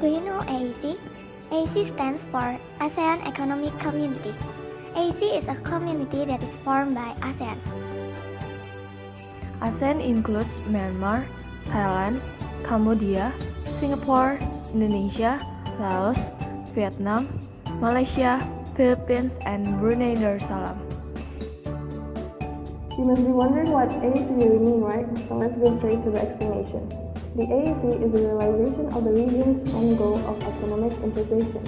Do you know AEC? AEC stands for Asean Economic Community. AEC is a community that is formed by ASEAN. ASEAN includes Myanmar, Thailand, Cambodia, Singapore, Indonesia, Laos, Vietnam, Malaysia, Philippines, and Brunei Darussalam. You must be wondering what AEC really means, right? So let's go straight to the explanation. The AEC is the realization of the region's end goal of economic integration.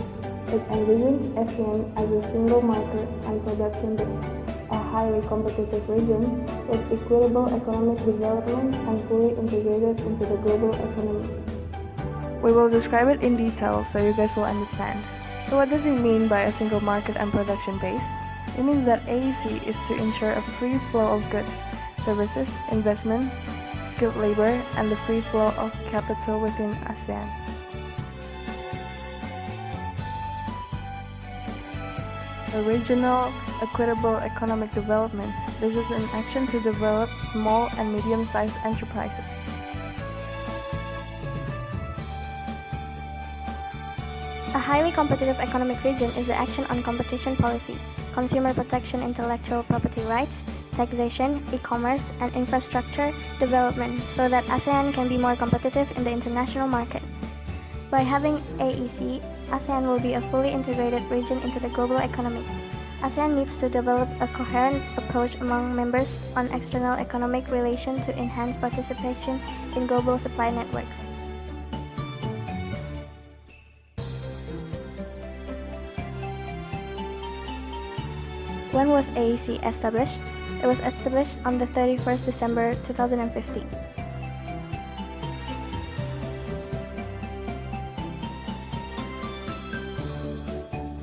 It envisions ASEAN as a single market and production base, a highly competitive region with equitable economic development and fully integrated into the global economy. We will describe it in detail so you guys will understand. So what does it mean by a single market and production base? It means that AEC is to ensure a free flow of goods, services, investment, skilled labor, and the free flow of capital within ASEAN. The regional equitable economic development. This is an action to develop small and medium-sized enterprises. A highly competitive economic region is the action on competition policy, consumer protection, intellectual property rights, taxation, e-commerce, and infrastructure development so that ASEAN can be more competitive in the international market. By having AEC, ASEAN will be a fully integrated region into the global economy. ASEAN needs to develop a coherent approach among members on external economic relations to enhance participation in global supply networks. When was AEC established? It was established on the 31st December 2015.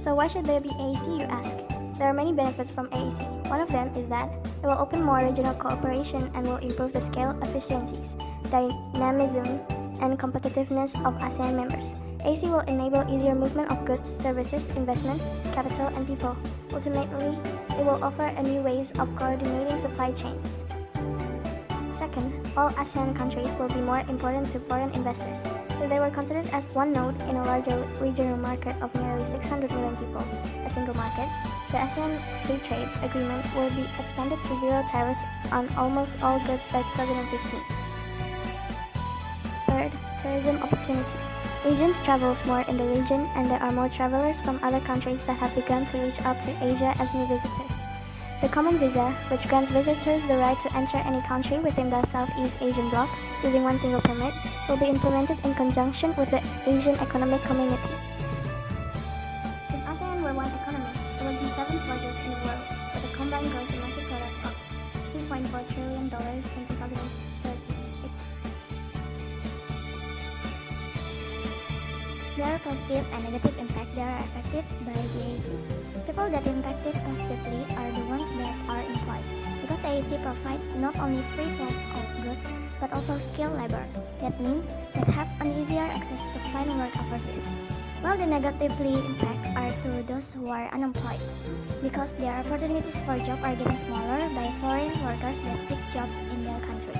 So why should there be AEC, you ask? There are many benefits from AEC. One of them is that it will open more regional cooperation and will improve the scale, efficiencies, dynamism, and competitiveness of ASEAN members. AEC will enable easier movement of goods, services, investments, capital, and people. Ultimately, it will offer a new ways of coordinating supply chains. Second, all ASEAN countries will be more important to foreign investors. If they were considered as one node in a larger regional market of nearly 600 million people, a single market, the ASEAN Free Trade Agreement will be expanded to zero tariffs on almost all goods by 2015. Third, tourism opportunity. Asians travel more in the region, and there are more travelers from other countries that have begun to reach out to Asia as new visitors. The Common Visa, which grants visitors the right to enter any country within the Southeast Asian bloc using one single permit, will be implemented in conjunction with the Asean Economic Community. If ASEAN were one economy, it would be 7th largest in the world, with a combined gross domestic product of $2.4 trillion in 2030. There are positive and negative impacts that are affected by the AEC. People that impacted positively are the ones that are employed, because AEC provides not only free flow of goods, but also skilled labor. That means that have an easier access to finding work overseas. While the negatively impact are to those who are unemployed, because their opportunities for job are getting smaller by foreign workers that seek jobs in their country.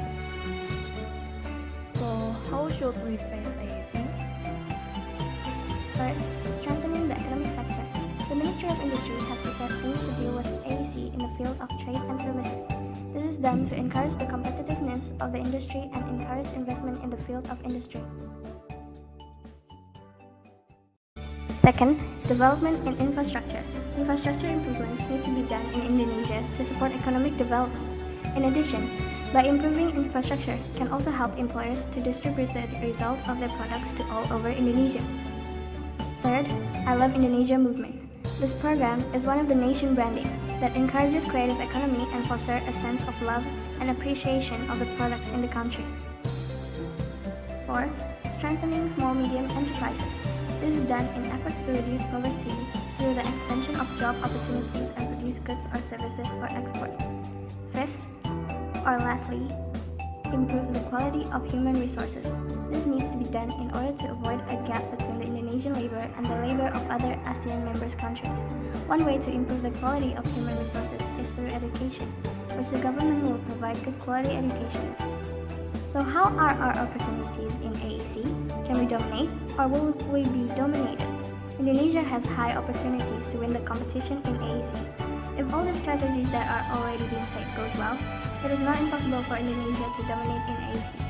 So, how should we face AEC? First, strengthening the economic sector. The Ministry of Industry has prepared things to deal with AEC in the field of trade and services. This is done to encourage the competitiveness of the industry and encourage investment in the field of industry. Second, development in infrastructure. Infrastructure improvements need to be done in Indonesia to support economic development. In addition, by improving infrastructure can also help employers to distribute the result of their products to all over Indonesia. Third, I Love Indonesia movement. This program is one of the nation branding that encourages creative economy and fosters a sense of love and appreciation of the products in the country. Fourth, strengthening small-medium enterprises. This is done in efforts to reduce poverty through the expansion of job opportunities and produce goods or services for export. Fifth, or lastly, improve the quality of human resources. This needs to be done in order to avoid a gap between the Indonesian labor and the labor of other ASEAN members countries. One way to improve the quality of human resources is through education, which the government will provide good quality education. So how are our opportunities in AEC? Can we dominate, or will we be dominated? Indonesia has high opportunities to win the competition in AEC. If all the strategies that are already being set goes well, it is not impossible for Indonesia to dominate in AEC.